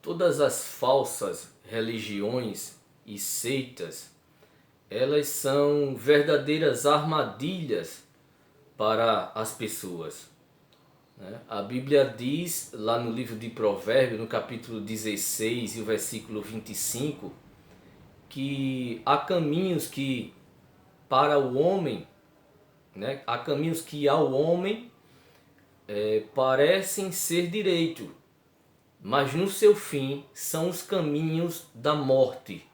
Todas as falsas religiões e seitas, elas são verdadeiras armadilhas para as pessoas, né? A Bíblia diz lá no livro de Provérbios, no capítulo 16 e o versículo 25, que há caminhos que para o homem, né, há caminhos que ao homem parecem ser direito, mas no seu fim são os caminhos da morte,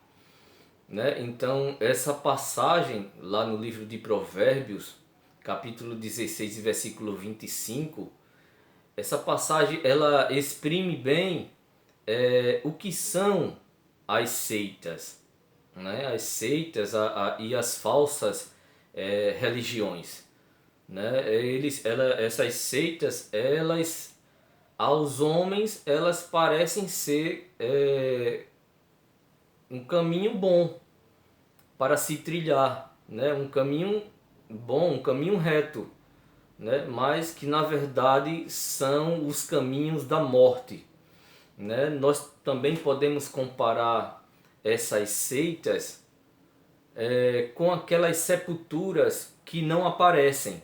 né? Então essa passagem lá no livro de Provérbios, capítulo 16 e versículo 25, essa passagem ela exprime bem o que são as seitas, né? As seitas e as falsas religiões, né? Essas seitas, elas aos homens elas parecem ser um caminho bom para se trilhar, né? Um caminho bom, um caminho reto, né? Mas que na verdade são os caminhos da morte, né? Nós também podemos comparar essas seitas com aquelas sepulturas que não aparecem,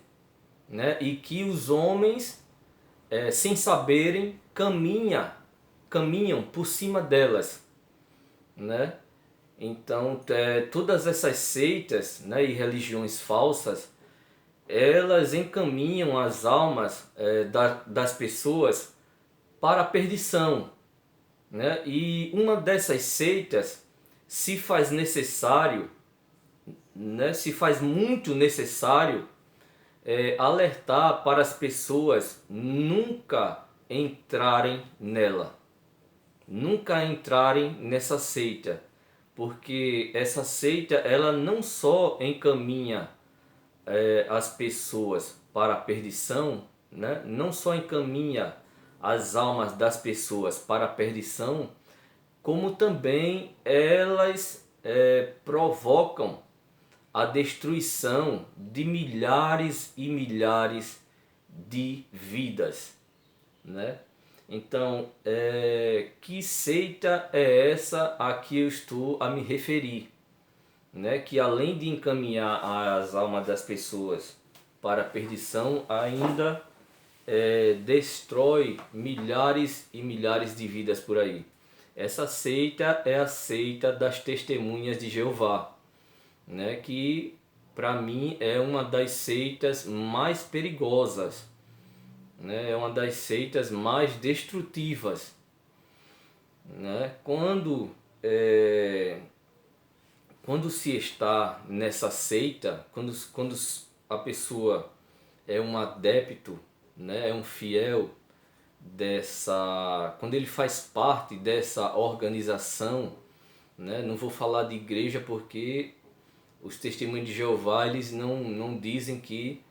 né? E que os homens, sem saberem, caminham por cima delas, né? Então, todas essas seitas, né, e religiões falsas, elas encaminham as almas das pessoas para a perdição, né? E uma dessas seitas se faz necessário, né, se faz muito necessário alertar para as pessoas nunca entrarem nela, nunca entrarem nessa seita, porque essa seita ela não só encaminha as pessoas para a perdição, né? Não só encaminha as almas das pessoas para a perdição, como também elas provocam a destruição de milhares e milhares de vidas, né? Então, que seita é essa a que eu estou a me referir, né? Que além de encaminhar as almas das pessoas para a perdição, ainda destrói milhares e milhares de vidas por aí. Essa seita é a seita das Testemunhas de Jeová, né? Que para mim é uma das seitas mais perigosas, né? É uma das seitas mais destrutivas, né? Quando se está nessa seita, quando a pessoa é um adepto, né, é um fiel quando ele faz parte dessa organização, né, não vou falar de igreja porque os Testemunhos de Jeová eles não dizem que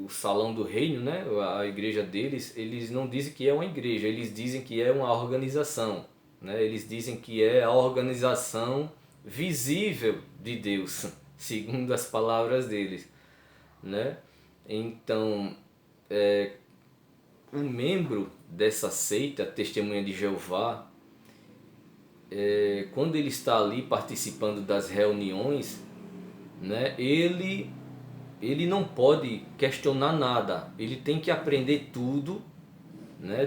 o salão do reino, né, a igreja deles, eles não dizem que é uma igreja, eles dizem que é uma organização, né, eles dizem que é a organização visível de Deus, segundo as palavras deles, né? Então, o membro dessa seita, Testemunha de Jeová, quando ele está ali participando das reuniões, né, ele não pode questionar nada, ele tem que aprender tudo, né,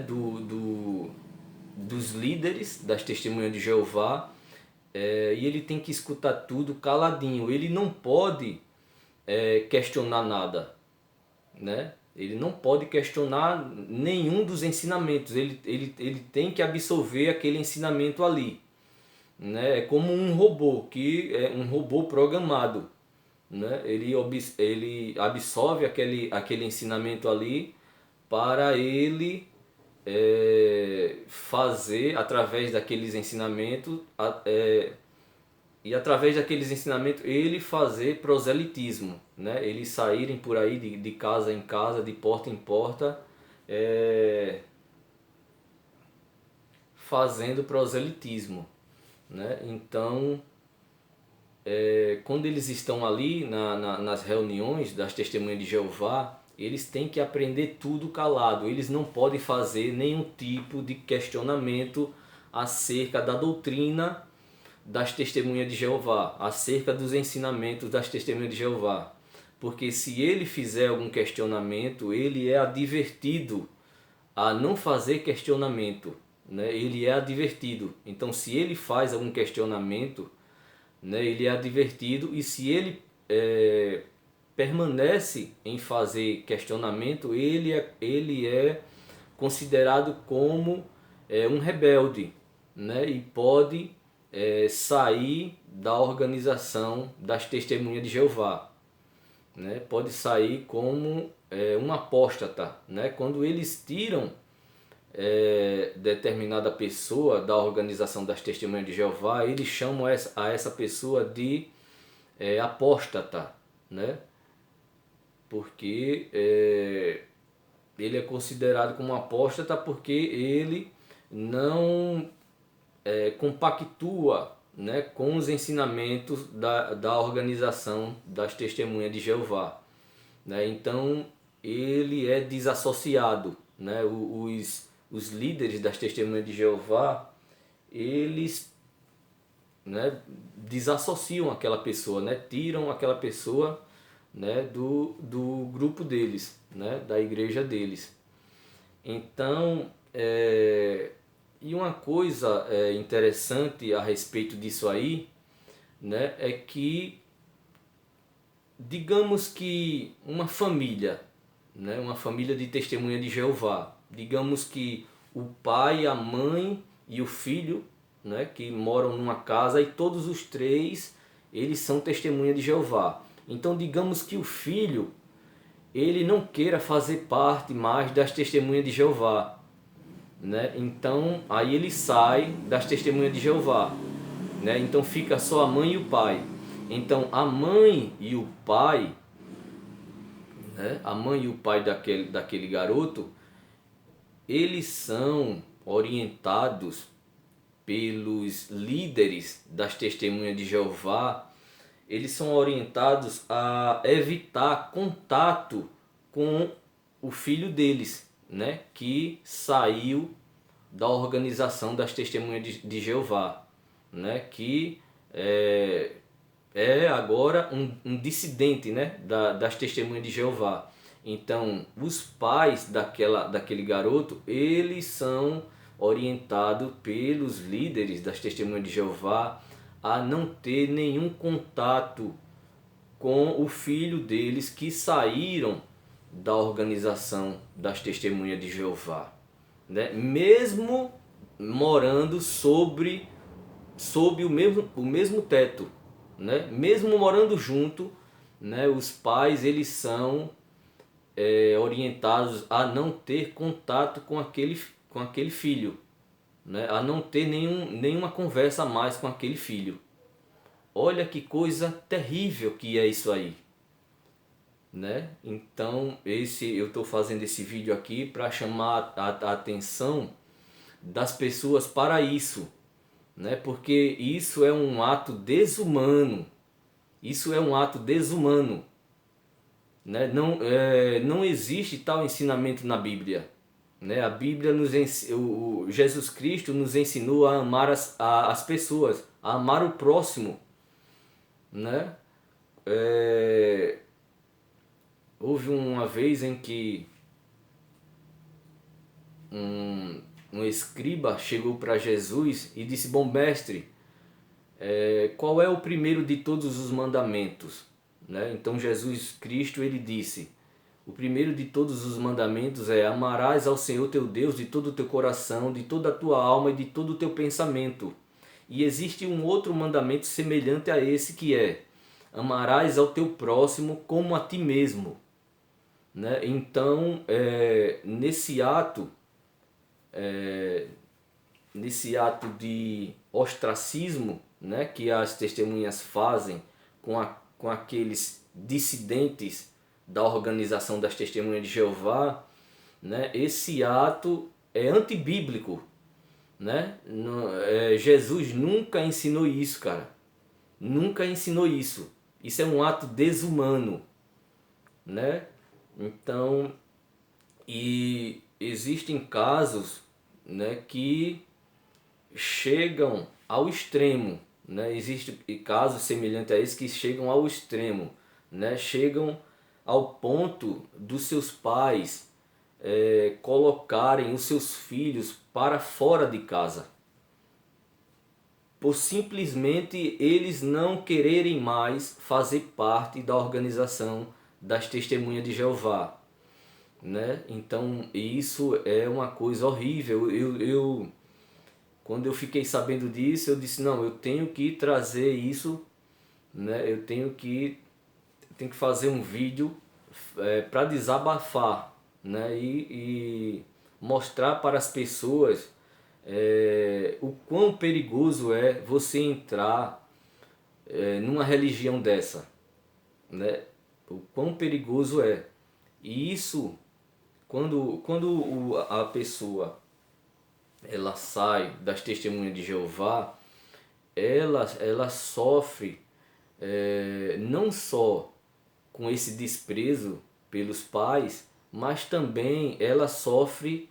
dos líderes das Testemunhas de Jeová, e ele tem que escutar tudo caladinho, ele não pode questionar nada, né? Ele não pode questionar nenhum dos ensinamentos, ele tem que absorver aquele ensinamento ali, né? É como um robô, que é um robô programado, né? Ele absorve aquele ensinamento ali para ele fazer através daqueles ensinamentos e através daqueles ensinamentos ele fazer proselitismo, né? Eles saírem por aí de casa em casa, de porta em porta, fazendo proselitismo, né? Então, quando eles estão ali nas reuniões das Testemunhas de Jeová, eles têm que aprender tudo calado, eles não podem fazer nenhum tipo de questionamento acerca da doutrina das testemunhas de Jeová, acerca dos ensinamentos das testemunhas de Jeová. Porque se ele fizer algum questionamento, ele é advertido a não fazer questionamento, né? Ele é advertido. Então, se ele faz algum questionamento, né, ele é advertido, e se ele permanece em fazer questionamento, ele é considerado como um rebelde, né, e pode sair da organização das testemunhas de Jeová, né, pode sair como um apóstata, né, quando eles tiram determinada pessoa da organização das testemunhas de Jeová, eles chamam a essa pessoa de apóstata, né, porque ele é considerado como apóstata porque ele não compactua, né, com os ensinamentos da organização das testemunhas de Jeová, né? Então ele é desassociado, né? Os líderes das testemunhas de Jeová, eles, né, desassociam aquela pessoa, né? Tiram aquela pessoa, né, do grupo deles, né, da igreja deles. Então, e uma coisa interessante a respeito disso aí, né, é que, digamos que uma família, né, uma família de testemunha de Jeová, digamos que o pai, a mãe e o filho, né, que moram numa casa, e todos os três eles são testemunha de Jeová. Então, digamos que o filho ele não queira fazer parte mais das testemunhas de Jeová, né? Então aí ele sai das testemunhas de Jeová, né? Então fica só a mãe e o pai. Então a mãe e o pai, né? A mãe e o pai daquele garoto, eles são orientados pelos líderes das testemunhas de Jeová. Eles são orientados a evitar contato com o filho deles, né, que saiu da organização das testemunhas de Jeová, né, que é agora um dissidente, né, das testemunhas de Jeová. Então, os pais daquele garoto, eles são orientados pelos líderes das testemunhas de Jeová a não ter nenhum contato com o filho deles que saíram da organização das testemunhas de Jeová, né? Mesmo morando sob o mesmo teto, né? Mesmo morando junto, né? Os pais eles são orientados a não ter contato com aquele filho, né? A não ter nenhuma conversa a mais com aquele filho. Olha que coisa terrível que é isso aí, né? Então eu estou fazendo esse vídeo aqui para chamar a atenção das pessoas para isso, né? Porque isso é um ato desumano. Isso é um ato desumano, né? Não existe tal ensinamento na Bíblia, né? A Bíblia Jesus Cristo nos ensinou a amar as pessoas, a amar o próximo, né? Houve uma vez em que um escriba chegou para Jesus e disse: bom mestre, qual é o primeiro de todos os mandamentos? Né? Então Jesus Cristo ele disse: o primeiro de todos os mandamentos é: amarás ao Senhor teu Deus de todo o teu coração, de toda a tua alma e de todo o teu pensamento. E existe um outro mandamento semelhante a esse, que é: amarás ao teu próximo como a ti mesmo. Né? Então, nesse ato de ostracismo, né, que as testemunhas fazem com aqueles dissidentes da organização das testemunhas de Jeová, né, esse ato é antibíblico, né? Jesus nunca ensinou isso, cara. Nunca ensinou isso. Isso é um ato desumano, né? Então, e existem casos, né, que chegam ao extremo, né? Existem casos semelhantes a esse que chegam ao extremo, né? Chegam ao ponto dos seus pais colocarem os seus filhos para fora de casa, por simplesmente eles não quererem mais fazer parte da organização das Testemunhas de Jeová, né? Então isso é uma coisa horrível. Quando eu fiquei sabendo disso, eu disse, não, eu tenho que trazer isso, né? Tenho que fazer um vídeo para desabafar, né? E mostrar para as pessoas o quão perigoso é você entrar numa religião dessa, né? O quão perigoso é. E isso, quando a pessoa ela sai das Testemunhas de Jeová, ela sofre não só com esse desprezo pelos pais, mas também ela sofre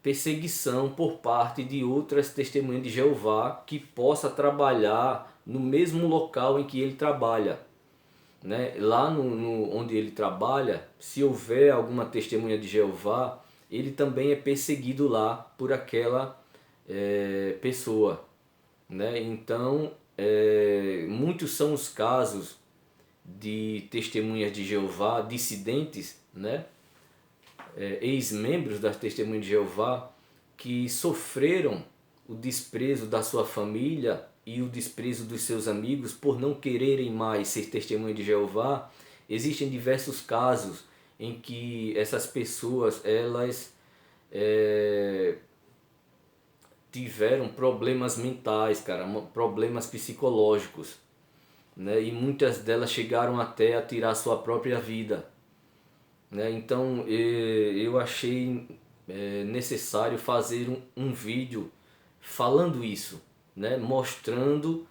perseguição por parte de outras testemunhas de Jeová que possa trabalhar no mesmo local em que ele trabalha, né? Lá onde ele trabalha, se houver alguma testemunha de Jeová, ele também é perseguido lá por aquela pessoa, né? Então, muitos são os casos de testemunhas de Jeová, dissidentes, né? Ex-membros das Testemunhas de Jeová que sofreram o desprezo da sua família e o desprezo dos seus amigos por não quererem mais ser testemunha de Jeová. Existem diversos casos em que essas pessoas elas tiveram problemas mentais, cara, problemas psicológicos, né? E muitas delas chegaram até a tirar sua própria vida, né? Então eu achei necessário fazer um vídeo falando isso, né? Mostrando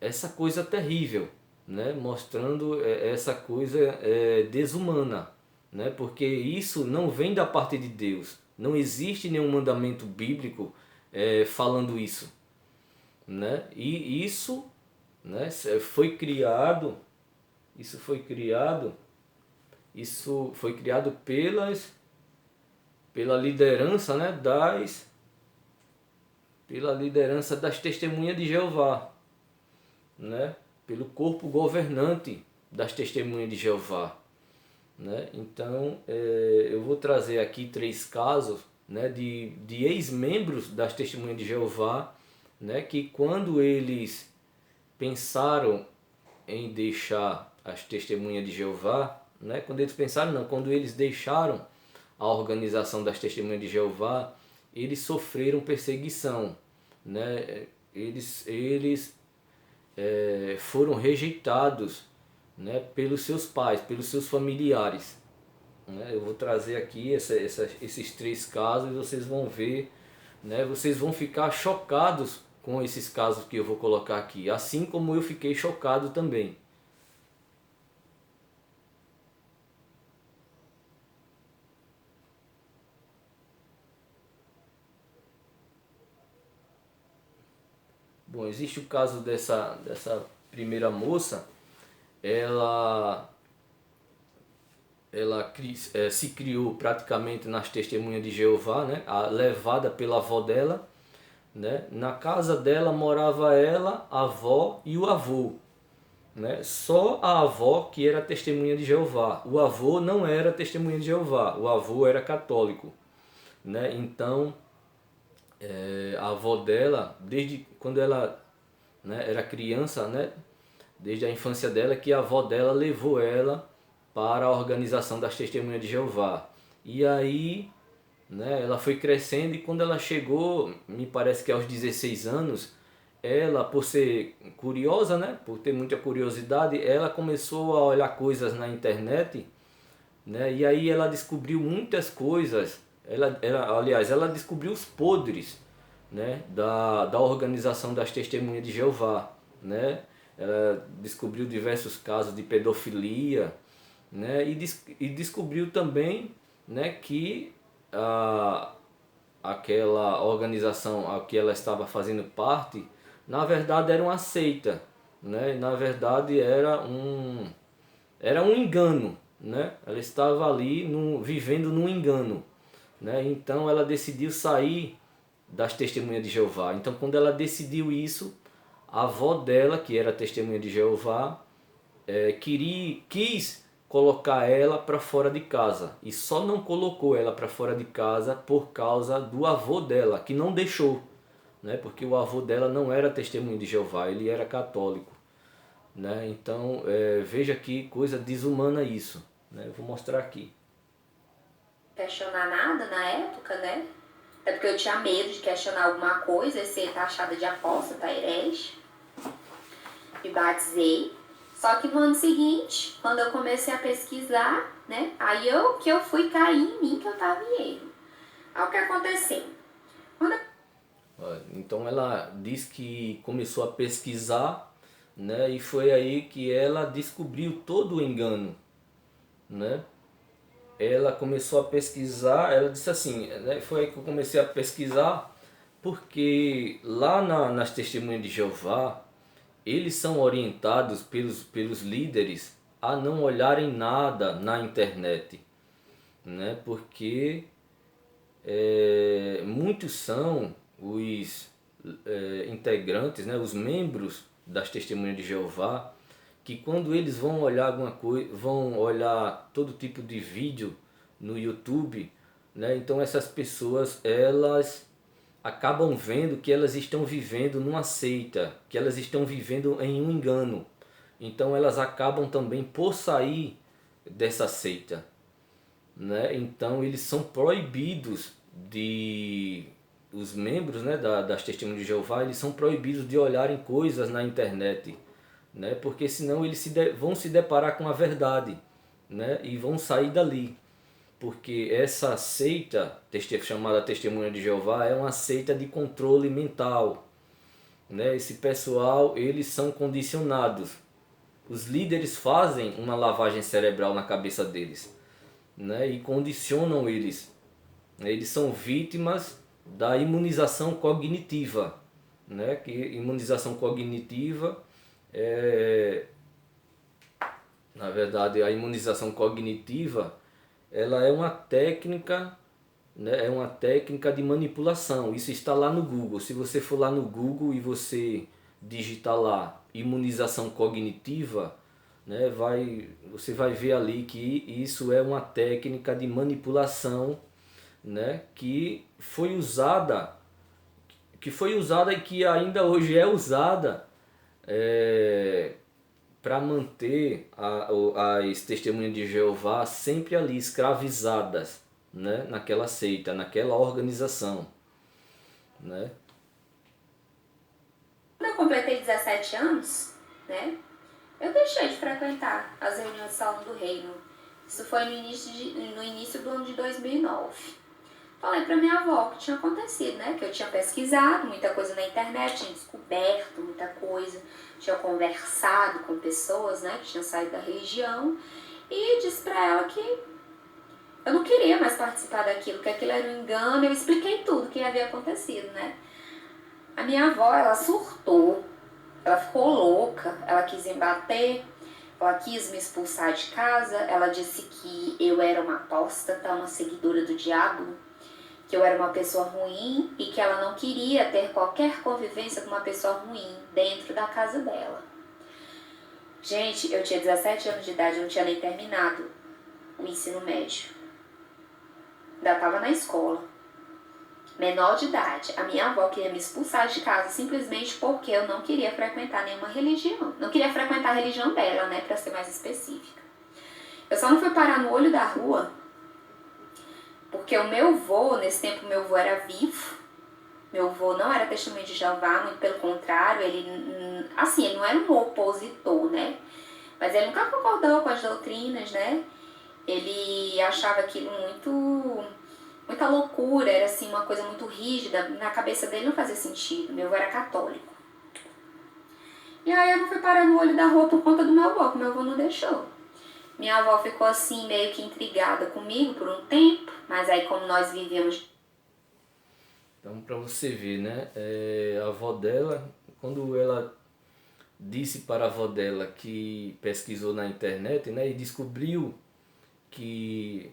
essa coisa terrível, né? Mostrando essa coisa desumana, né? Porque isso não vem da parte de Deus, não existe nenhum mandamento bíblico falando isso, né? E isso, né, foi criado, isso foi criado, isso foi criado pela liderança, né, pela liderança das Testemunhas de Jeová, né, pelo corpo governante das Testemunhas de Jeová, né? Então eu vou trazer aqui 3 casos, né, de ex-membros das Testemunhas de Jeová, né, que quando eles pensaram em deixar as Testemunhas de Jeová, né, quando eles pensaram não, quando eles deixaram a organização das Testemunhas de Jeová, eles sofreram perseguição, né? Eles foram rejeitados, né, pelos seus pais, pelos seus familiares, né? Eu vou trazer aqui esses 3 casos e vocês vão ver, né? Vocês vão ficar chocados com esses casos que eu vou colocar aqui, assim como eu fiquei chocado também. Bom, existe o caso dessa primeira moça, ela, ela se criou praticamente nas Testemunhas de Jeová, né? Levada pela avó dela, né? Na casa dela morava ela, a avó e o avô, né? Só a avó que era testemunha de Jeová. O avô não era testemunha de Jeová, o avô era católico, né? Então, a avó dela, desde quando ela, né, era criança, né, desde a infância dela, que a avó dela levou ela para a organização das Testemunhas de Jeová. E aí, né, ela foi crescendo e quando ela chegou, me parece que aos 16 anos, ela, por ser curiosa, né, por ter muita curiosidade, ela começou a olhar coisas na internet, né, e aí ela descobriu muitas coisas. Aliás, ela descobriu os podres, né, da organização das Testemunhas de Jeová, né? Ela descobriu diversos casos de pedofilia, né? E descobriu também, né, que aquela organização a que ela estava fazendo parte, na verdade era uma seita, né? Na verdade era um engano, né? Ela estava ali vivendo num engano, né? Então ela decidiu sair das Testemunhas de Jeová. Então quando ela decidiu isso, a avó dela, que era testemunha de Jeová, quis colocar ela para fora de casa, e só não colocou ela para fora de casa por causa do avô dela, que não deixou, né? Porque o avô dela não era testemunho de Jeová, ele era católico, né? Então veja que coisa desumana isso, né? Eu vou mostrar aqui. Questionar nada na época, né? Até porque eu tinha medo de questionar alguma coisa e ser taxada de apóstata, herege. Me batizei. Só que no ano seguinte, quando eu comecei a pesquisar, né? Aí que eu fui cair em mim que eu tava em erro. Aí o que aconteceu? Então ela diz que começou a pesquisar, né? E foi aí que ela descobriu todo o engano, né? Ela começou a pesquisar, ela disse assim, né? Foi aí que eu comecei a pesquisar, porque lá nas Testemunhas de Jeová, eles são orientados pelos líderes a não olharem nada na internet, né? Porque muitos são os integrantes, né? Os membros das Testemunhas de Jeová, que quando eles vão olhar alguma coisa, vão olhar todo tipo de vídeo no YouTube, né? Então essas pessoas, elas acabam vendo que elas estão vivendo numa seita, que elas estão vivendo em um engano. Então elas acabam também por sair dessa seita, né? Então eles são proibidos os membros, né, das Testemunhas de Jeová, eles são proibidos de olharem coisas na internet, né? Porque senão eles vão se deparar com a verdade, né? E vão sair dali. Porque essa seita chamada Testemunha de Jeová é uma seita de controle mental, né? Esse pessoal, eles são condicionados. Os líderes fazem uma lavagem cerebral na cabeça deles, né? E condicionam eles. Eles são vítimas da imunização cognitiva, né? Que imunização cognitiva na verdade, a imunização cognitiva, ela é uma técnica, né? É uma técnica de manipulação. Isso está lá no Google. Se você for lá no Google e você digitar lá imunização cognitiva, né? Você vai ver ali que isso é uma técnica de manipulação, né? Que foi usada e que ainda hoje é usada para manter as testemunhas de Jeová sempre ali escravizadas, né? Naquela seita, naquela organização, né? Quando eu completei 17 anos, né? Eu deixei de frequentar as reuniões de Salão do Reino. Isso foi no início do ano de 2009. Falei pra minha avó o que tinha acontecido, né? Que eu tinha pesquisado muita coisa na internet, tinha descoberto muita coisa, tinha conversado com pessoas, né? Que tinham saído da religião. E disse pra ela que eu não queria mais participar daquilo, que aquilo era um engano. Eu expliquei tudo que havia acontecido, né? A minha avó, ela surtou, ela ficou louca, ela quis me bater, ela quis me expulsar de casa, ela disse que eu era uma apóstata, uma seguidora do diabo, que eu era uma pessoa ruim e que ela não queria ter qualquer convivência com uma pessoa ruim dentro da casa dela. Gente, eu tinha 17 anos de idade, eu não tinha nem terminado o ensino médio. Ainda estava na escola. Menor de idade. A minha avó queria me expulsar de casa simplesmente porque eu não queria frequentar nenhuma religião. Não queria frequentar a religião dela, né, para ser mais específica. Eu só não fui parar no olho da rua porque o meu avô, nesse tempo meu avô era vivo. Meu avô não era testemunho de Jeová, muito pelo contrário, ele, assim, ele não era um opositor, né? Mas ele nunca concordou com as doutrinas, né? Ele achava aquilo muita loucura, era assim, uma coisa muito rígida, na cabeça dele não fazia sentido. Meu avô era católico. E aí eu não fui parar no olho da rua por conta do meu avô, que meu avô não deixou. Minha avó ficou assim meio que intrigada comigo por um tempo, mas aí como nós vivíamos... Então, para você ver, né? A avó dela, quando ela disse para a avó dela que pesquisou na internet, né? E descobriu que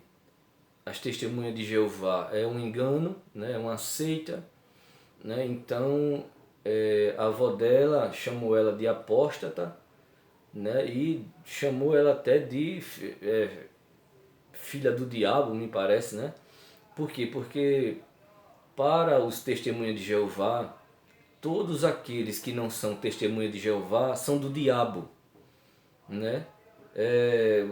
as testemunhas de Jeová é um engano, né? É uma seita, né? Então, a avó dela chamou ela de apóstata, né? E chamou ela até de filha do diabo, me parece, né? Por quê? Porque para os testemunhas de Jeová, todos aqueles que não são testemunhas de Jeová são do diabo, né? É,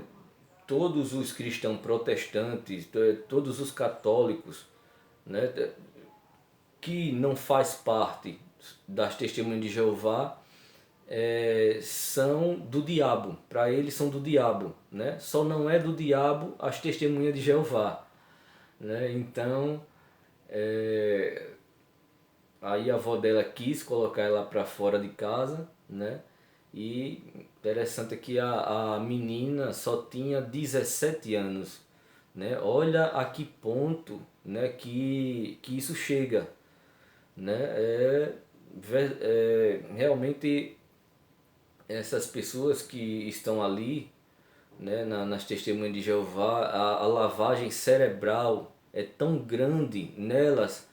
todos os cristãos protestantes, todos os católicos, né, que não faz parte das testemunhas de Jeová, são do diabo. Para eles são do diabo, né? Só não é do diabo as testemunhas de Jeová, né? Então, aí a avó dela quis colocar ela para fora de casa, né? E interessante é que a menina só tinha 17 anos, né? Olha a que ponto, né, que isso chega, né? Realmente essas pessoas que estão ali, né, nas testemunhas de Jeová, a lavagem cerebral é tão grande nelas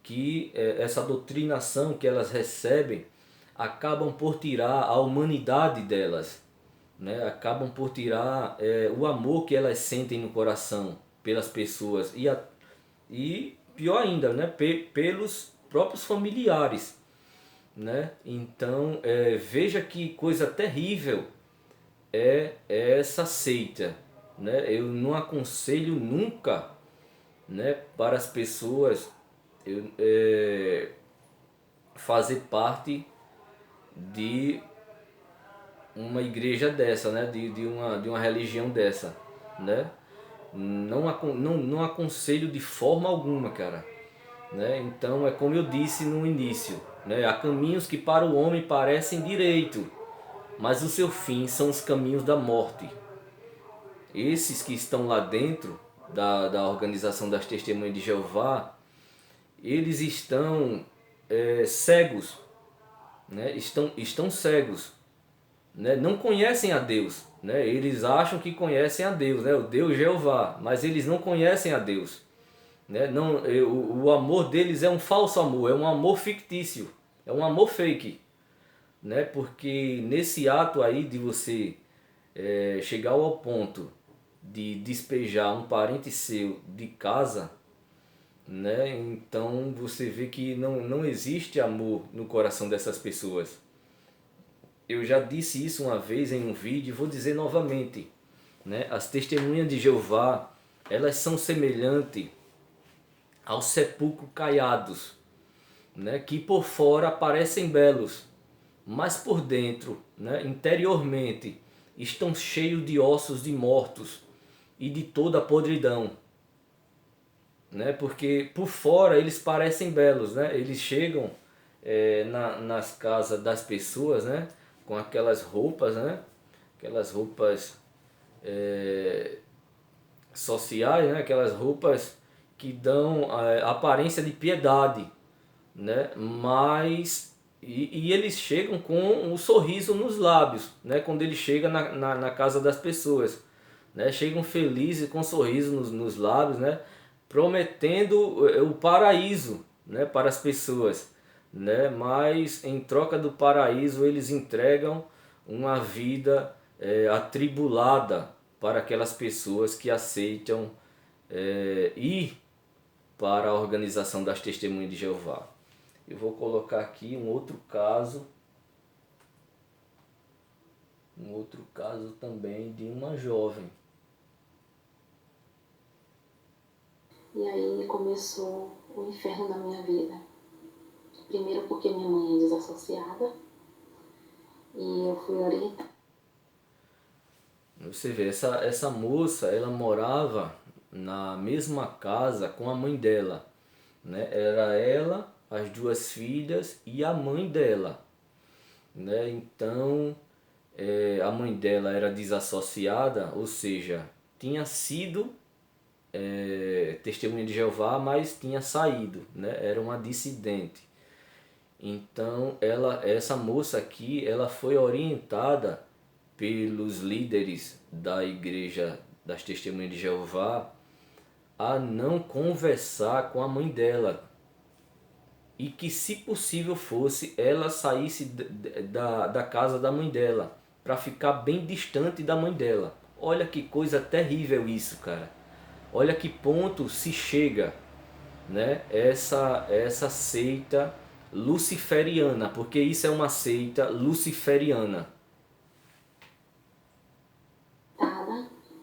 que essa doutrinação que elas recebem acabam por tirar a humanidade delas, né? Acabam por tirar o amor que elas sentem no coração pelas pessoas e pior ainda, né? Pelos próprios familiares, né? Então veja que coisa terrível é essa seita, né? Eu não aconselho nunca, né, para as pessoas fazer parte de uma igreja dessa, né? De uma religião dessa, né? Não aconselho de forma alguma, cara, né? Então é como eu disse no início, né? Há caminhos que para o homem parecem direito, mas o seu fim são os caminhos da morte. Esses que estão lá dentro da organização das Testemunhas de Jeová, eles estão cegos, né? Estão cegos, né? Não conhecem a Deus, né? Eles acham que conhecem a Deus, né? O Deus Jeová, mas eles não conhecem a Deus, né? Não, o amor deles é um falso amor, é um amor fictício, é um amor fake, né? Porque nesse ato aí de você chegar ao ponto de despejar um parente seu de casa, né? Então você vê que não existe amor no coração dessas pessoas. Eu já disse isso uma vez em um vídeo e vou dizer novamente, né? As testemunhas de Jeová, elas são semelhantes aos sepulcros caiados, né? Que por fora parecem belos, mas por dentro, né, interiormente, estão cheios de ossos de mortos e de toda a podridão, né? Porque por fora eles parecem belos, né? Eles chegam nas casas das pessoas, né, com aquelas roupas, né? Aquelas roupas sociais, né? Aquelas roupas que dão aparência de piedade, né? Mas e eles chegam com um sorriso nos lábios, né? Quando ele chega na casa das pessoas, né? Chegam felizes com um sorriso nos lábios, né? Prometendo o paraíso, né, para as pessoas, né? Mas em troca do paraíso eles entregam uma vida atribulada para aquelas pessoas que aceitam ir para a organização das Testemunhas de Jeová. Eu vou colocar aqui um outro caso também de uma jovem. E aí começou o inferno da minha vida. Primeiro porque minha mãe é desassociada e eu fui orientada. Você vê, essa moça, ela morava na mesma casa com a mãe dela, né? Era ela, as duas filhas e a mãe dela, né? Então a mãe dela era desassociada, ou seja, tinha sido testemunha de Jeová, mas tinha saído, né? Era uma dissidente. Então, essa moça aqui, ela foi orientada pelos líderes da igreja das Testemunhas de Jeová a não conversar com a mãe dela, e que, se possível fosse, ela saísse da casa da mãe dela, para ficar bem distante da mãe dela. Olha que coisa terrível isso, cara. Olha que ponto se chega, né? Essa seita luciferiana, porque isso é uma seita luciferiana.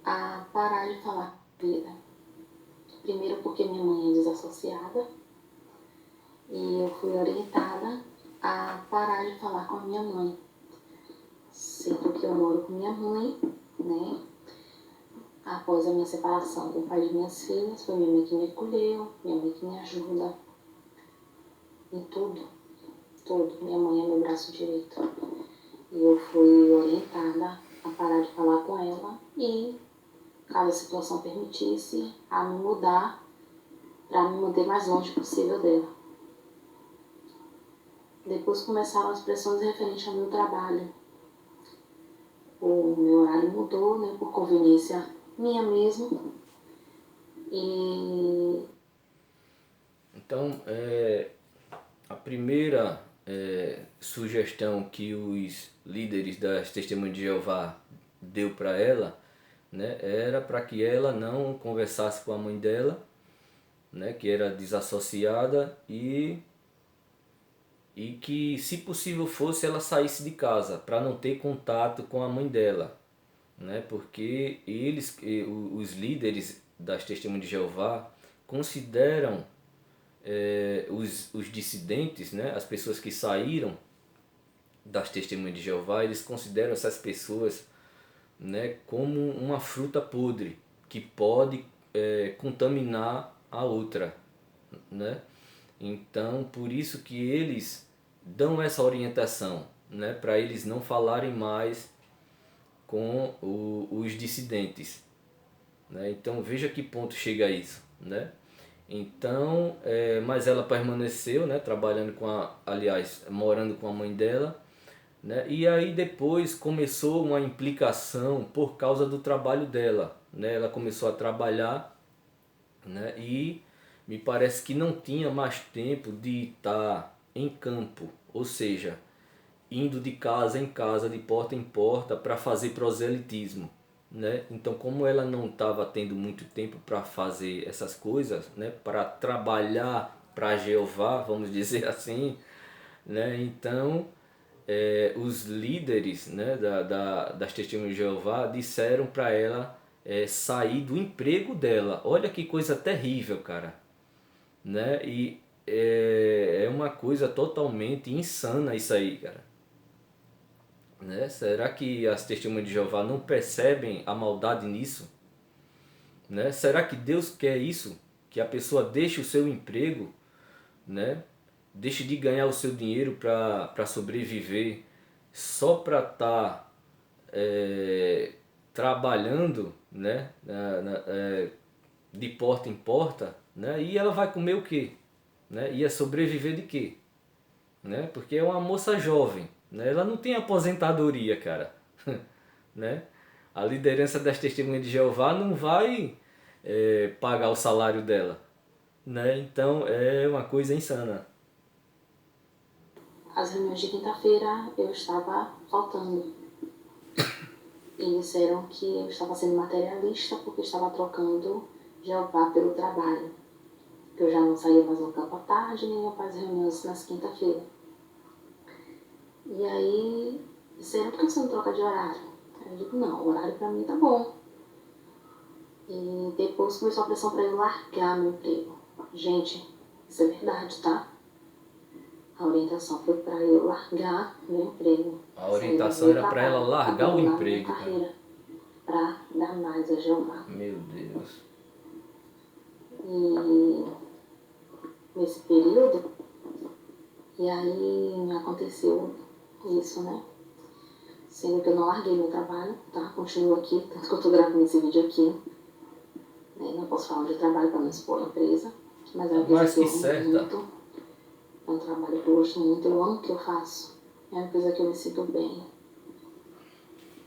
A parar de falar com vida. Primeiro porque minha mãe é desassociada e eu fui orientada a parar de falar com a minha mãe. Sendo que eu moro com minha mãe, né? Após a minha separação do pai de minhas filhas, foi minha mãe que me acolheu, minha mãe que me ajuda em tudo, tudo. Minha mãe é meu braço direito. E eu fui orientada a parar de falar com ela e, caso a situação permitisse, a me mudar para me manter mais longe possível dela. Depois começaram as pressões referentes ao meu trabalho. O meu horário mudou, né, por conveniência minha mesmo. E então, a primeira sugestão que os líderes das Testemunhas de Jeová deu para ela, né, era para que ela não conversasse com a mãe dela, né, que era desassociada, e que, se possível fosse, ela saísse de casa para não ter contato com a mãe dela, né, porque os líderes das Testemunhas de Jeová consideram os dissidentes, né, as pessoas que saíram das Testemunhas de Jeová, eles consideram essas pessoas, né, como uma fruta podre que pode contaminar a outra, né? Então, por isso que eles dão essa orientação, né, para eles não falarem mais com os dissidentes, né? Então, veja que ponto chega isso, né? Então, mas ela permaneceu, né, trabalhando morando com a mãe dela, né? E aí depois começou uma implicação por causa do trabalho dela, né? Ela começou a trabalhar, né? E me parece que não tinha mais tempo de estar em campo, ou seja, indo de casa em casa, de porta em porta, para fazer proselitismo, né? Então, como ela não estava tendo muito tempo para fazer essas coisas, né, para trabalhar para Jeová, vamos dizer assim, né? Então, os líderes, né, das Testemunhas de Jeová disseram para ela sair do emprego dela. Olha que coisa terrível, cara, né? E é uma coisa totalmente insana isso aí, cara. Né? Será que as Testemunhas de Jeová não percebem a maldade nisso? Né? Será que Deus quer isso? Que a pessoa deixe o seu emprego, né? Deixe de ganhar o seu dinheiro para sobreviver, só para estar trabalhando, né? De porta em porta, né? E ela vai comer o quê? Né? Ia sobreviver de quê? Né? Porque é uma moça jovem, né? Ela não tem aposentadoria, cara. Né? A liderança das Testemunhas de Jeová não vai pagar o salário dela, né? Então é uma coisa insana. as reuniões de quinta-feira eu estava faltando. E disseram que eu estava sendo materialista porque estava trocando Jeová pelo trabalho. Que eu já não saía mais no campo à tarde, nem ia para as reuniões nas quinta-feira. E aí disseram, por que você não troca de horário? Aí eu digo, não, o horário para mim tá bom. E depois começou a pressão para eu largar meu emprego. Gente, isso é verdade, tá? A orientação foi para eu largar meu emprego. A orientação era para ela largar o emprego, carreira, para dar mais a Jeová. Meu Deus. E nesse período, e aí aconteceu isso, né? sendo que eu não larguei meu trabalho, tá? Continuo aqui, tanto que eu tô gravando esse vídeo aqui. Não posso falar onde eu trabalho para não expor a empresa, mas é uma empresa que eu amo muito. É um trabalho que eu gosto muito, eu amo o que eu faço. É uma empresa que eu me sinto bem.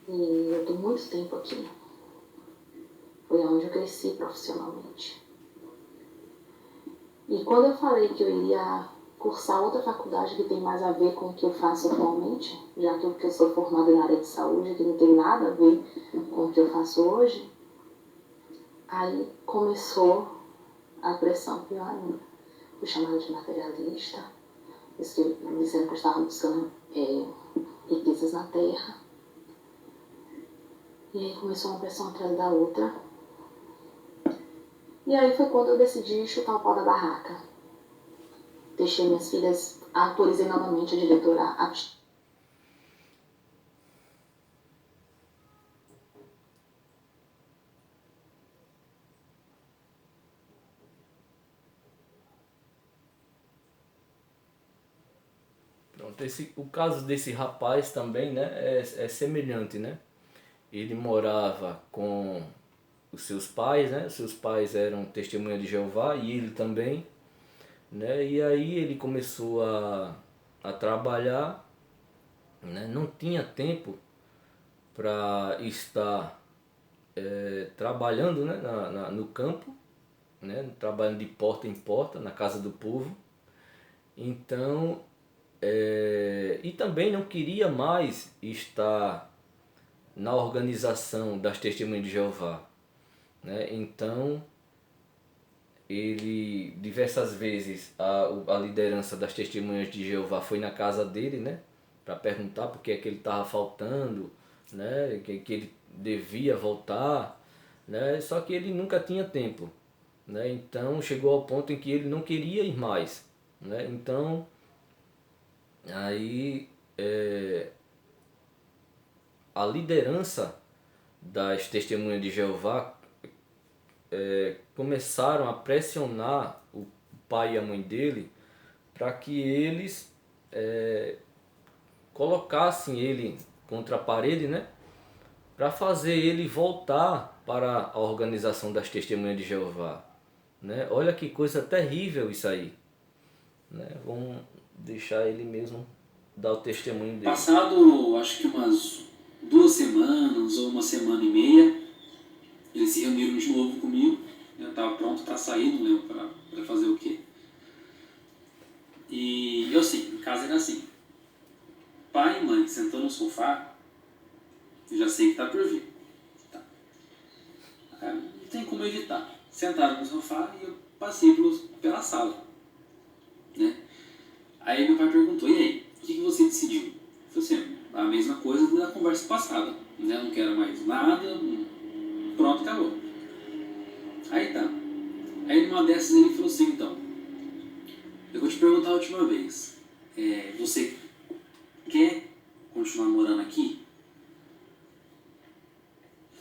E eu tô muito tempo aqui. Foi onde eu cresci profissionalmente. E quando eu falei que eu iria cursar outra faculdade que tem mais a ver com o que eu faço atualmente, já que eu sou formada na área de saúde, que não tem nada a ver com o que eu faço hoje, aí começou a pressão pior ainda. Fui chamada de materialista, dizendo que eu estava buscando riquezas na terra. E aí começou uma pressão atrás da outra. E aí foi quando eu decidi chutar o pau da barraca. Deixei minhas filhas, autorizei novamente a diretora a... Pronto, o caso desse rapaz também, né, é semelhante, né? Ele morava com os seus pais, né? Os seus pais eram testemunha de Jeová e ele também, né? E aí ele começou a trabalhar, né? Não tinha tempo para estar trabalhando, né? No campo, né? Trabalhando de porta em porta na casa do povo. Então, e também não queria mais estar na organização das Testemunhas de Jeová, né? Então ele diversas vezes a liderança das Testemunhas de Jeová foi na casa dele, né, para perguntar por que é que ele estava faltando, né, que ele devia voltar, né? Só que ele nunca tinha tempo, né? Então chegou ao ponto em que ele não queria ir mais, né? Então aí a liderança das Testemunhas de Jeová começaram a pressionar o pai e a mãe dele para que eles colocassem ele contra a parede, né, para fazer ele voltar para a organização das Testemunhas de Jeová, né? Olha que coisa terrível isso aí, né? Vamos deixar ele mesmo dar o testemunho dele. Passado, acho que umas 2 semanas ou 1 semana e meia, eles se reuniram de novo comigo. Eu estava pronto para sair, não lembro para fazer o quê. E eu sei, em casa era assim. Pai e mãe sentando no sofá, eu já sei que está por vir. Tá. Não tem como evitar. Sentaram no sofá e eu passei pela sala. Né? Aí meu pai perguntou, e aí, o que você decidiu? Eu falei assim, a mesma coisa da conversa passada. Né? Não quero mais nada, pronto, acabou. Aí tá. Aí numa dessas ele falou assim, então, eu vou te perguntar a última vez, você quer continuar morando aqui?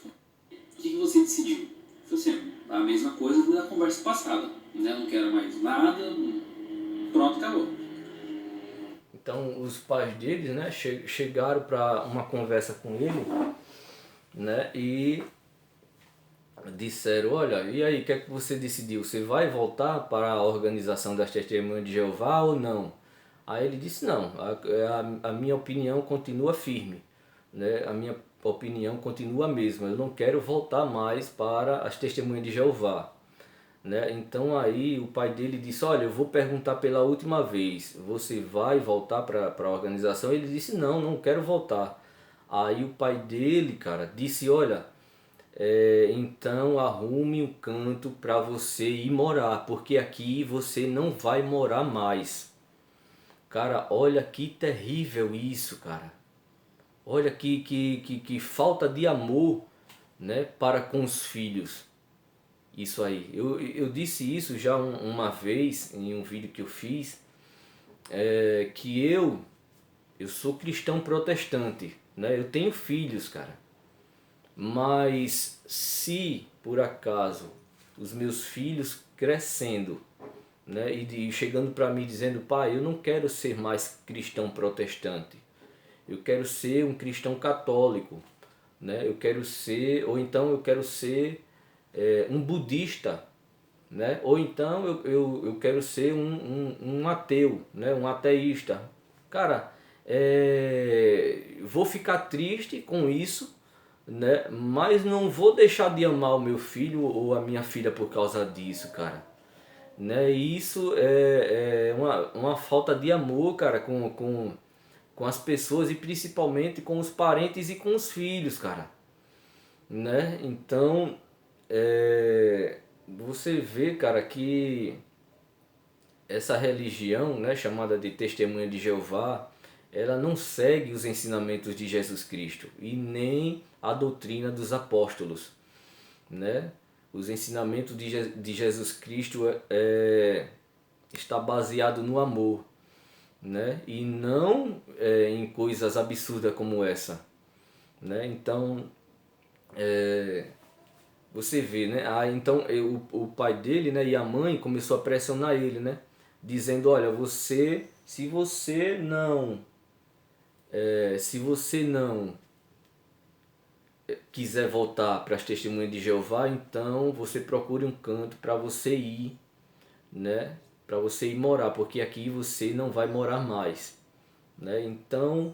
O que você decidiu? Eu falei assim, a mesma coisa da conversa passada. Né? Não quero mais nada, pronto, acabou. Então os pais deles, né, chegaram para uma conversa com ele, né, e disseram, olha, e aí, o que é que você decidiu? Você vai voltar para a organização das Testemunhas de Jeová ou não? Aí ele disse, não, a minha opinião continua firme, né? A minha opinião continua a mesma, eu não quero voltar mais para as Testemunhas de Jeová. Né? Então aí o pai dele disse, olha, eu vou perguntar pela última vez, você vai voltar para a organização? Ele disse, não, não quero voltar. Aí o pai dele, cara, disse, olha, então arrume um canto para você ir morar, porque aqui você não vai morar mais. Cara, olha que terrível isso, cara. Olha que falta de amor, né, para com os filhos. Isso aí. Eu disse isso já uma vez em um vídeo que eu fiz, que eu sou cristão protestante, né? Eu tenho filhos, cara. Mas se por acaso os meus filhos crescendo, né, e chegando para mim dizendo, pai, eu não quero ser mais cristão protestante, eu quero ser um cristão católico, né? Eu quero ser, ou então eu quero ser um budista, né? Ou então eu quero ser um ateu, né? Um ateísta. Cara, vou ficar triste com isso, né? Mas não vou deixar de amar o meu filho ou a minha filha por causa disso, cara. Né? E isso é uma falta de amor, cara, com as pessoas e principalmente com os parentes e com os filhos, cara. Né? Então, você vê, cara, que essa religião, né, chamada de Testemunha de Jeová, ela não segue os ensinamentos de Jesus Cristo e nem a doutrina dos apóstolos, né? Os ensinamentos de Jesus Cristo está baseado no amor, né? E não em coisas absurdas como essa, né? Então, você vê, né? Então o pai dele, né, e a mãe começou a pressionar ele, né? Dizendo, olha, se você não quiser voltar para as Testemunhas de Jeová, então você procure um canto para você ir, né? Para você ir morar, porque aqui você não vai morar mais, né? Então,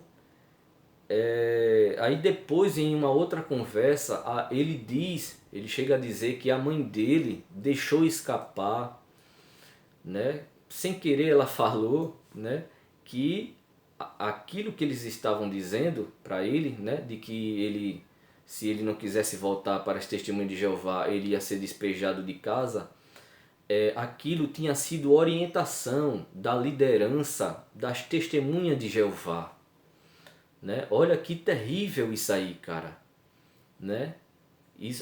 aí depois em uma outra conversa, ele chega a dizer que a mãe dele deixou escapar, né? Sem querer ela falou, né? Que aquilo que eles estavam dizendo para ele, né? De que ele, se ele não quisesse voltar para as Testemunhas de Jeová, ele ia ser despejado de casa. Aquilo tinha sido orientação da liderança das Testemunhas de Jeová, né? Olha que terrível isso aí, cara, né?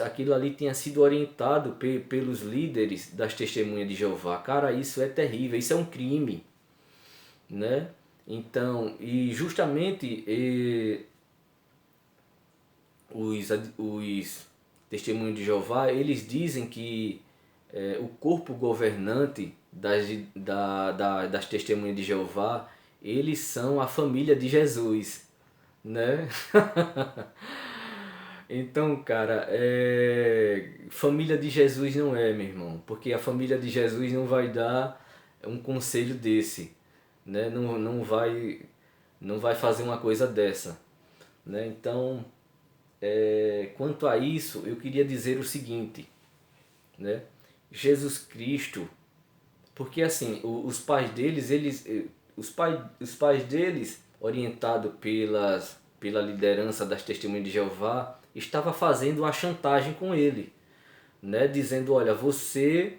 Aquilo ali tinha sido orientado pelos líderes das Testemunhas de Jeová. Cara, isso é terrível, isso é um crime, né? Então, e justamente os Testemunhos de Jeová, eles dizem que o corpo governante das Testemunhas de Jeová, eles são a família de Jesus, né? Então, cara, família de Jesus não é, meu irmão, porque a família de Jesus não vai dar um conselho desse, né? Não vai fazer uma coisa dessa, né? Então, quanto a isso, eu queria dizer o seguinte, né? Jesus Cristo, porque assim, os pais deles, os pais deles, orientados pela liderança das Testemunhas de Jeová, estava fazendo uma chantagem com ele, né? Dizendo, olha, você,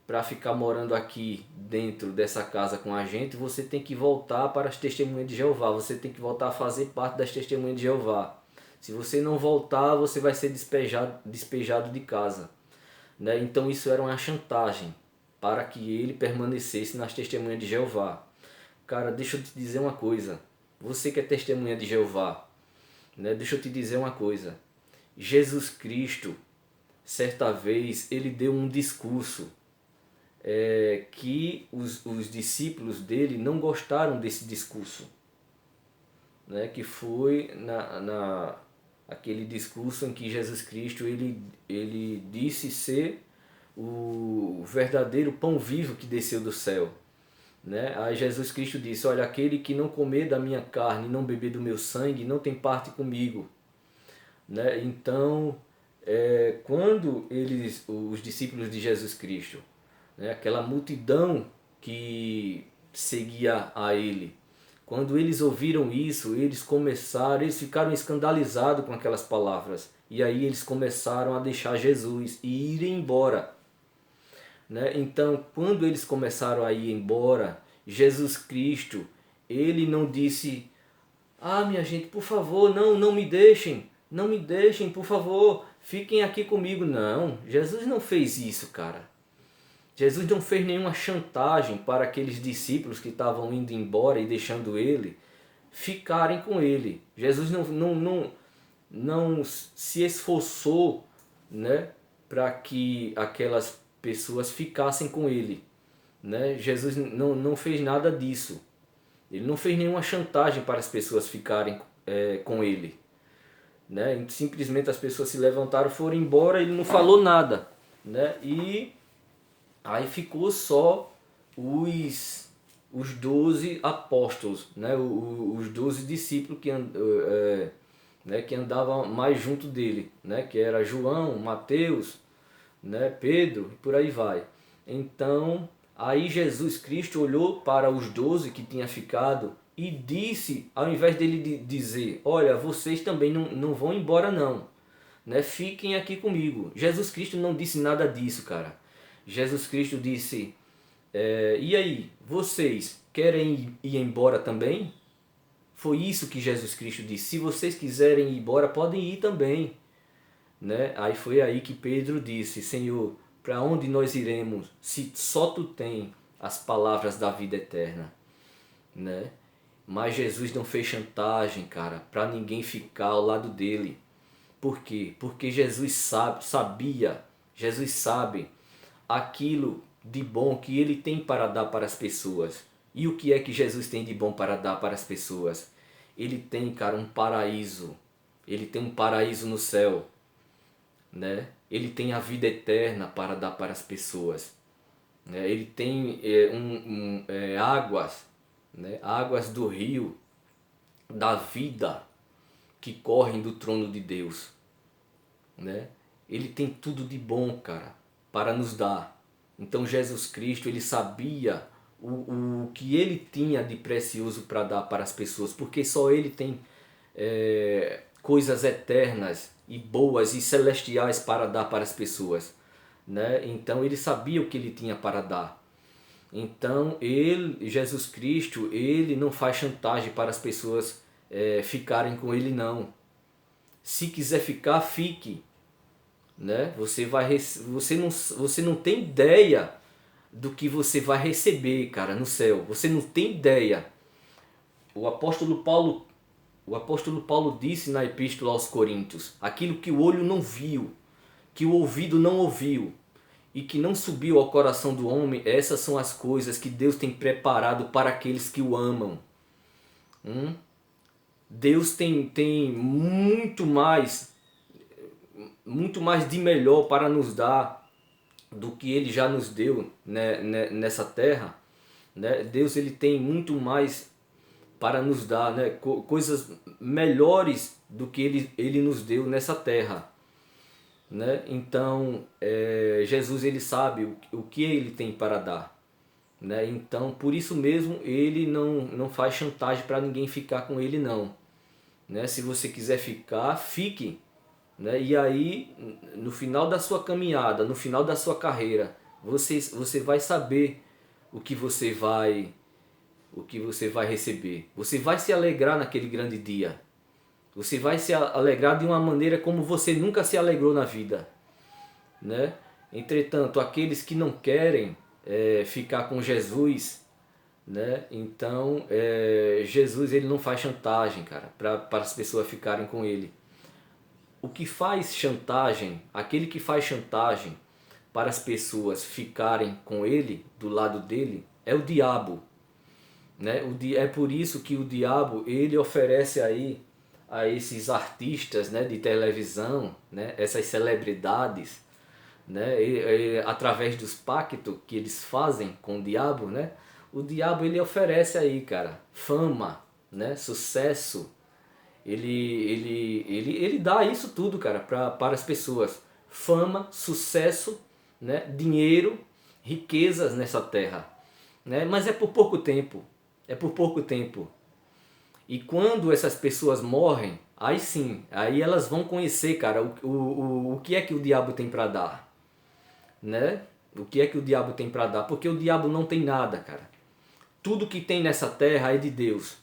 para ficar morando aqui dentro dessa casa com a gente, você tem que voltar para as Testemunhas de Jeová, você tem que voltar a fazer parte das Testemunhas de Jeová. Se você não voltar, você vai ser despejado de casa, né? Então isso era uma chantagem para que ele permanecesse nas Testemunhas de Jeová. Cara, deixa eu te dizer uma coisa. Você que é testemunha de Jeová, né? Deixa eu te dizer uma coisa. Jesus Cristo, certa vez, ele deu um discurso que os discípulos dele não gostaram desse discurso, né? Que foi aquele discurso em que Jesus Cristo ele disse ser o verdadeiro pão vivo que desceu do céu, né? Aí Jesus Cristo disse, olha, aquele que não comer da minha carne e não beber do meu sangue não tem parte comigo, né? Então, quando os discípulos de Jesus Cristo, né, aquela multidão que seguia a ele, quando eles ouviram isso, eles ficaram escandalizados com aquelas palavras. E aí eles começaram a deixar Jesus e ir embora, né? Então, quando eles começaram a ir embora, Jesus Cristo, ele não disse, minha gente, por favor, não me deixem, por favor, fiquem aqui comigo. Não, Jesus não fez isso, cara. Jesus não fez nenhuma chantagem para aqueles discípulos que estavam indo embora e deixando ele ficarem com ele. Jesus não se esforçou, né, para que aquelas pessoas ficassem com ele, né? Jesus não fez nada disso. Ele não fez nenhuma chantagem para as pessoas ficarem com ele. Né? Simplesmente as pessoas se levantaram, foram embora, ele não falou nada. Né? E aí ficou só os 12 apóstolos, né? Os 12 discípulos que andavam mais junto dele, né? Que era João, Mateus, né? Pedro, e por aí vai. Então, aí Jesus Cristo olhou para os 12 que tinha ficado e disse, ao invés dele dizer, olha, vocês também não vão embora não, né? Fiquem aqui comigo. Jesus Cristo não disse nada disso, cara. Jesus Cristo disse, e aí, vocês querem ir embora também? Foi isso que Jesus Cristo disse. Se vocês quiserem ir embora, podem ir também. Né? Aí foi aí que Pedro disse, Senhor, para onde nós iremos se só tu tem as palavras da vida eterna? Né? Mas Jesus não fez chantagem, cara, para ninguém ficar ao lado dele. Por quê? Porque Jesus sabia, Jesus sabe aquilo de bom que ele tem para dar para as pessoas. E o que é que Jesus tem de bom para dar para as pessoas? Ele tem, cara, um paraíso. Ele tem um paraíso no céu. Né? Ele tem a vida eterna para dar para as pessoas. Né? Ele tem águas, né? Águas do rio da vida que correm do trono de Deus. Né? Ele tem tudo de bom, cara, para nos dar. Então Jesus Cristo, ele sabia o que ele tinha de precioso para dar para as pessoas, porque só ele tem coisas eternas e boas e celestiais para dar para as pessoas. Né? Então ele sabia o que ele tinha para dar. Então Jesus Cristo, ele não faz chantagem para as pessoas ficarem com ele, não. Se quiser ficar, fique. Né? Você não tem ideia do que você vai receber, cara, no céu. Você não tem ideia. O apóstolo Paulo disse na Epístola aos Coríntios, aquilo que o olho não viu, que o ouvido não ouviu e que não subiu ao coração do homem, essas são as coisas que Deus tem preparado para aqueles que o amam. Deus tem muito mais de melhor para nos dar do que ele já nos deu, né, nessa terra. Né? Deus, ele tem muito mais para nos dar, né, coisas melhores do que ele nos deu nessa terra. Né? Então Jesus, ele sabe o que ele tem para dar. Né? Então por isso mesmo ele não faz chantagem para ninguém ficar com ele, não. Né? Se você quiser ficar, fique. Né? E aí no final da sua caminhada, no final da sua carreira, você vai saber o que você vai receber. Você vai se alegrar naquele grande dia. Você vai se alegrar de uma maneira como você nunca se alegrou na vida. Né? Entretanto, aqueles que não querem ficar com Jesus, né? Então Jesus, ele não faz chantagem, cara, para as pessoas ficarem com ele. O que faz chantagem, aquele que faz chantagem para as pessoas ficarem com ele, do lado dele, é o diabo. Né? É por isso que o diabo, ele oferece aí a esses artistas, né, de televisão, né, essas celebridades, né, através dos pactos que eles fazem com o diabo, né, o diabo, ele oferece aí, cara, fama, né, sucesso. Ele dá isso tudo, cara, para as pessoas. Fama, sucesso, né, dinheiro, riquezas nessa terra. Né? Mas é por pouco tempo. É por pouco tempo. E quando essas pessoas morrem, aí sim, aí elas vão conhecer, cara, o que é que o diabo tem para dar. Né? O que é que o diabo tem para dar? Porque o diabo não tem nada, cara. Tudo que tem nessa terra é de Deus.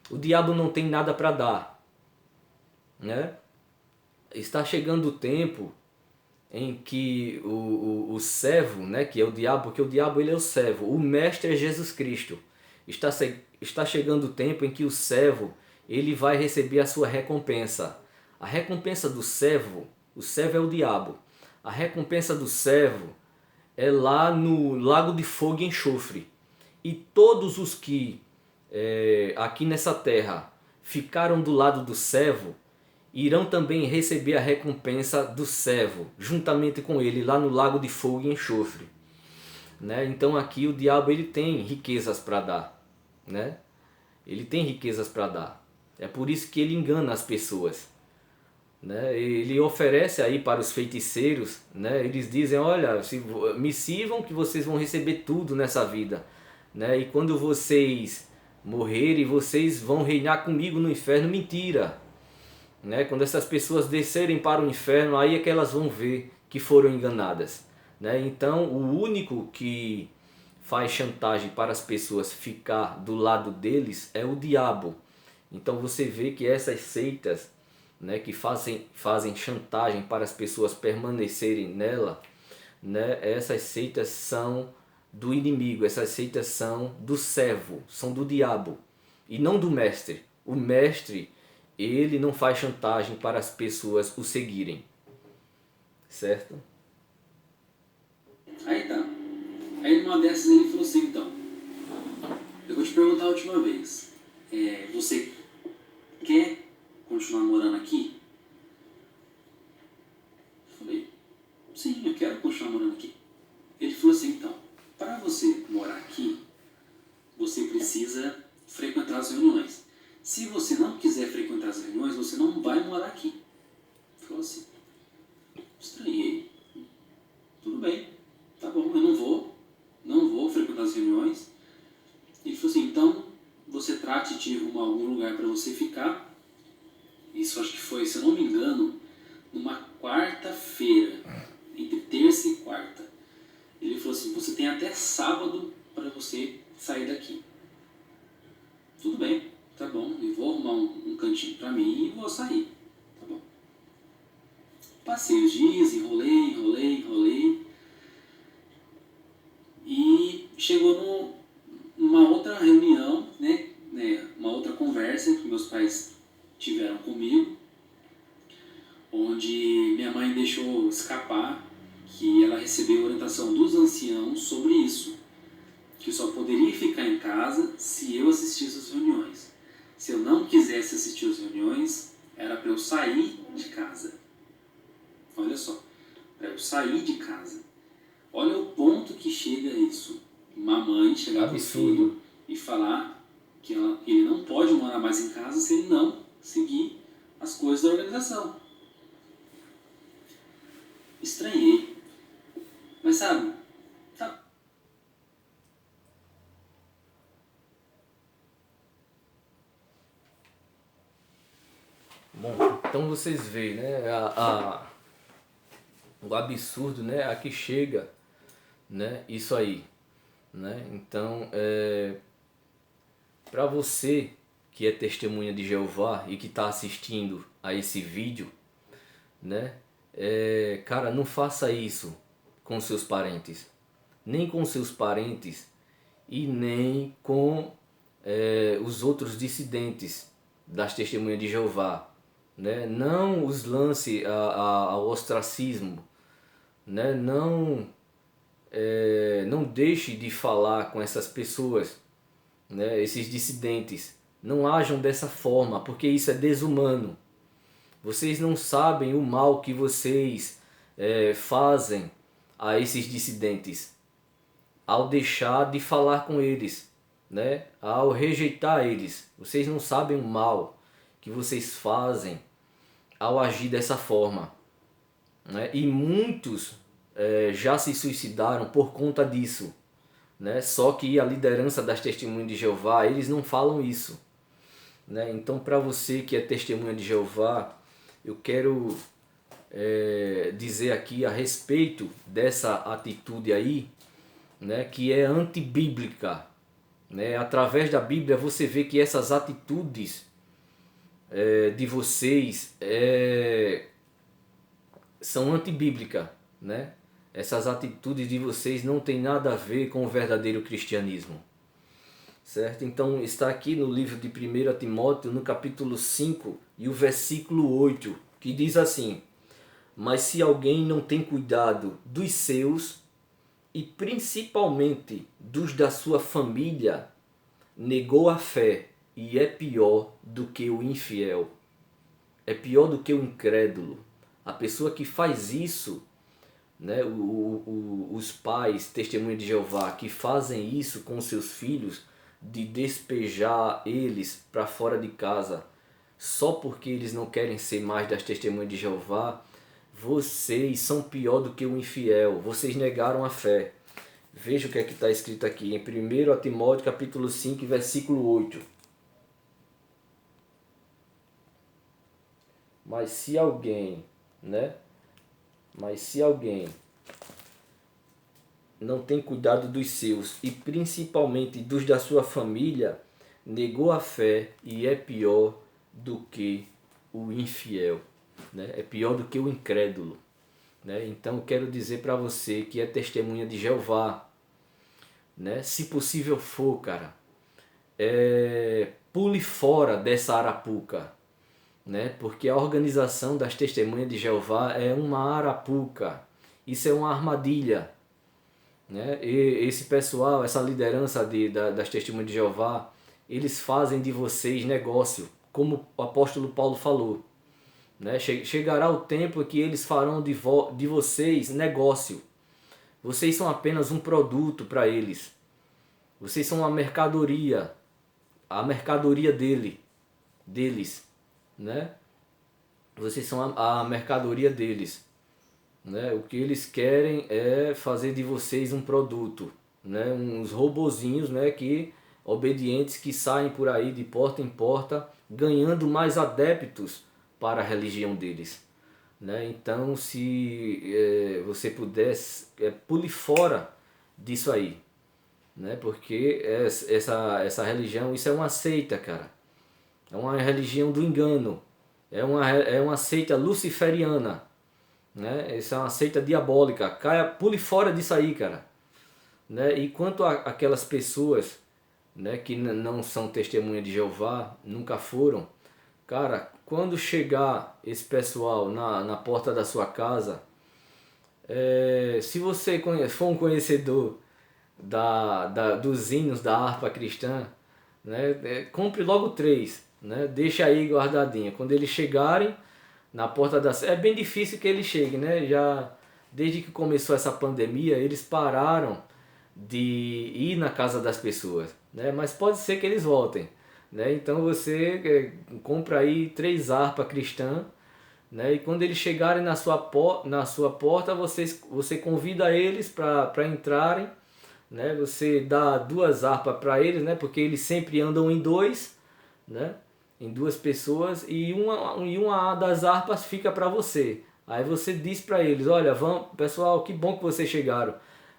O diabo não tem nada para dar. Né? Está chegando o tempo em que o servo, né, que é o diabo, porque o diabo, ele é o servo, o mestre é Jesus Cristo. Está chegando o tempo em que o servo, ele vai receber a sua recompensa. A recompensa do servo, o servo é o diabo. A recompensa do servo é lá no lago de fogo e enxofre. E todos os que aqui nessa terra ficaram do lado do servo irão também receber a recompensa do servo, juntamente com ele, lá no lago de fogo e enxofre. Né? Então aqui o diabo ele tem riquezas para dar. Né? Ele tem riquezas para dar. É por isso que ele engana as pessoas. Né? Ele oferece aí para os feiticeiros, né? Eles dizem, olha, me sirvam que vocês vão receber tudo nessa vida. Né? E quando vocês morrerem, vocês vão reinar comigo no inferno. Mentira! Né? Quando essas pessoas descerem para o inferno, aí é que elas vão ver que foram enganadas. Né? Então o único que faz chantagem para as pessoas ficar do lado deles é o diabo. Então você vê que essas seitas, né, que fazem chantagem para as pessoas permanecerem nela, né, essas seitas são do inimigo, essas seitas são do servo, são do diabo e não do mestre. O mestre, ele não faz chantagem para as pessoas o seguirem, certo? Aí tá. Aí numa dessas ele falou assim, então, eu vou te perguntar a última vez, você quer continuar morando aqui? Eu falei, sim, eu quero continuar morando aqui. Ele falou assim, então, para você morar aqui, você precisa frequentar as reuniões. Se você não quiser frequentar as reuniões, você não vai morar aqui. Ele falou assim, estranhei. Tudo bem, tá bom, eu não vou frequentar as reuniões. Ele falou assim, então você trate de arrumar algum lugar para você ficar. Isso acho que foi, se eu não me engano, numa quarta-feira, entre terça e quarta. Ele falou assim, você tem até sábado para você sair daqui. Tudo bem, tá bom, eu vou arrumar um cantinho para mim e vou sair. Tá bom. Passei os dias, enrolei. E chegou numa outra reunião, né, uma outra conversa que meus pais tiveram comigo, onde minha mãe deixou escapar que ela recebeu orientação dos anciãos sobre isso, que eu só poderia ficar em casa se eu assistisse às reuniões. Se eu não quisesse assistir às reuniões, era para eu sair de casa. Olha só, para eu sair de casa. Olha o ponto que chega isso. Uma mãe chegar para o filho e falar que ele não pode morar mais em casa se ele não seguir as coisas da organização. Estranhei. Mas sabe, Bom, então vocês veem, né, o absurdo, né, a que chega, né, isso aí, né? Então, para você que é testemunha de Jeová e que está assistindo a esse vídeo, né, cara, não faça isso com seus parentes, nem com seus parentes e nem com os outros dissidentes das testemunhas de Jeová, né? Não os lance ao ostracismo, né? Não deixe de falar com essas pessoas, né? Esses dissidentes. Não ajam dessa forma, porque isso é desumano. Vocês não sabem o mal que vocês fazem a esses dissidentes ao deixar de falar com eles, né? Ao rejeitar eles. Vocês não sabem o mal que vocês fazem ao agir dessa forma, né? E muitos já se suicidaram por conta disso, né? Só que a liderança das testemunhas de Jeová, eles não falam isso, né? Então, para você que é testemunha de Jeová, eu quero dizer aqui a respeito dessa atitude aí, né? Que é antibíblica, né? Através da Bíblia você vê que essas atitudes de vocês são antibíblicas, né? Essas atitudes de vocês não tem nada a ver com o verdadeiro cristianismo, certo? Então está aqui no livro de 1 Timóteo, no capítulo 5 e o versículo 8, que diz assim: mas se alguém não tem cuidado dos seus, e principalmente dos da sua família, negou a fé e é pior do que o infiel. É pior do que o incrédulo. A pessoa que faz isso, né, os pais, testemunha de Jeová, que fazem isso com seus filhos, de despejar eles para fora de casa, só porque eles não querem ser mais das testemunhas de Jeová, vocês são pior do que o infiel. Vocês negaram a fé. Veja o que é que está escrito aqui em 1 Timóteo capítulo 5, versículo 8. Mas se alguém não tem cuidado dos seus, e principalmente dos da sua família, negou a fé e é pior do que o infiel, né? É pior do que o incrédulo, né? Então eu quero dizer para você que é testemunha de Jeová, né? Se possível for, cara, pule fora dessa arapuca, né? Porque a organização das testemunhas de Jeová é uma arapuca, isso é uma armadilha, né? E esse pessoal, essa liderança das testemunhas de Jeová, eles fazem de vocês negócio, como o apóstolo Paulo falou, né? Chegará o tempo que eles farão de vocês negócio. Vocês são apenas um produto para eles. Vocês são uma mercadoria, a mercadoria deles, né? Vocês são a mercadoria deles, né? O que eles querem é fazer de vocês um produto, né? Uns robozinhos, né? Obedientes que saem por aí de porta em porta, ganhando mais adeptos para a religião deles, né? Então, se você pudesse, pule fora disso aí, né? Porque essa religião, isso é uma seita, cara. É uma religião do engano. É uma seita luciferiana, né? Essa é uma seita diabólica. Pule fora disso aí, cara, né? E quanto aquelas pessoas, né, que não são testemunha de Jeová, nunca foram, cara, quando chegar esse pessoal na porta da sua casa, se você for um conhecedor dos hinos da harpa cristã, né, compre logo 3, né, deixa aí guardadinha. Quando eles chegarem na porta da... É bem difícil que eles cheguem, né? Já desde que começou essa pandemia, eles pararam de ir na casa das pessoas, né? Mas pode ser que eles voltem, né? Então você compra aí 3 harpas cristãs, né? E quando eles chegarem na sua porta, você convida eles para entrarem, né? Você dá 2 harpas para eles, né? Porque eles sempre andam em 2, né? Em 2 pessoas, e uma das harpas fica para você. Aí você diz para eles: olha, pessoal, que bom que vocês chegaram.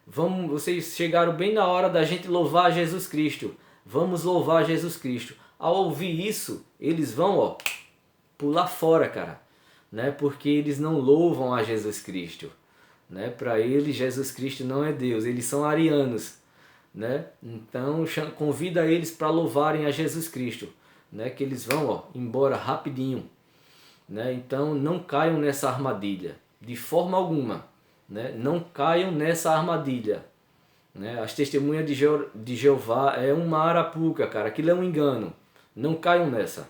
Vocês chegaram bem na hora da gente louvar Jesus Cristo. Vamos louvar Jesus Cristo. Ao ouvir isso, eles vão, pular fora, cara, né? Porque eles não louvam a Jesus Cristo, né? Para eles, Jesus Cristo não é Deus. Eles são arianos, né? Então convida eles para louvarem a Jesus Cristo, né? Que eles vão embora rapidinho, né? Então não caiam nessa armadilha de forma alguma, né? Não caiam nessa armadilha, né? As testemunhas de Jeová é uma arapuca, cara. Aquilo é um engano. Não caiam nessa.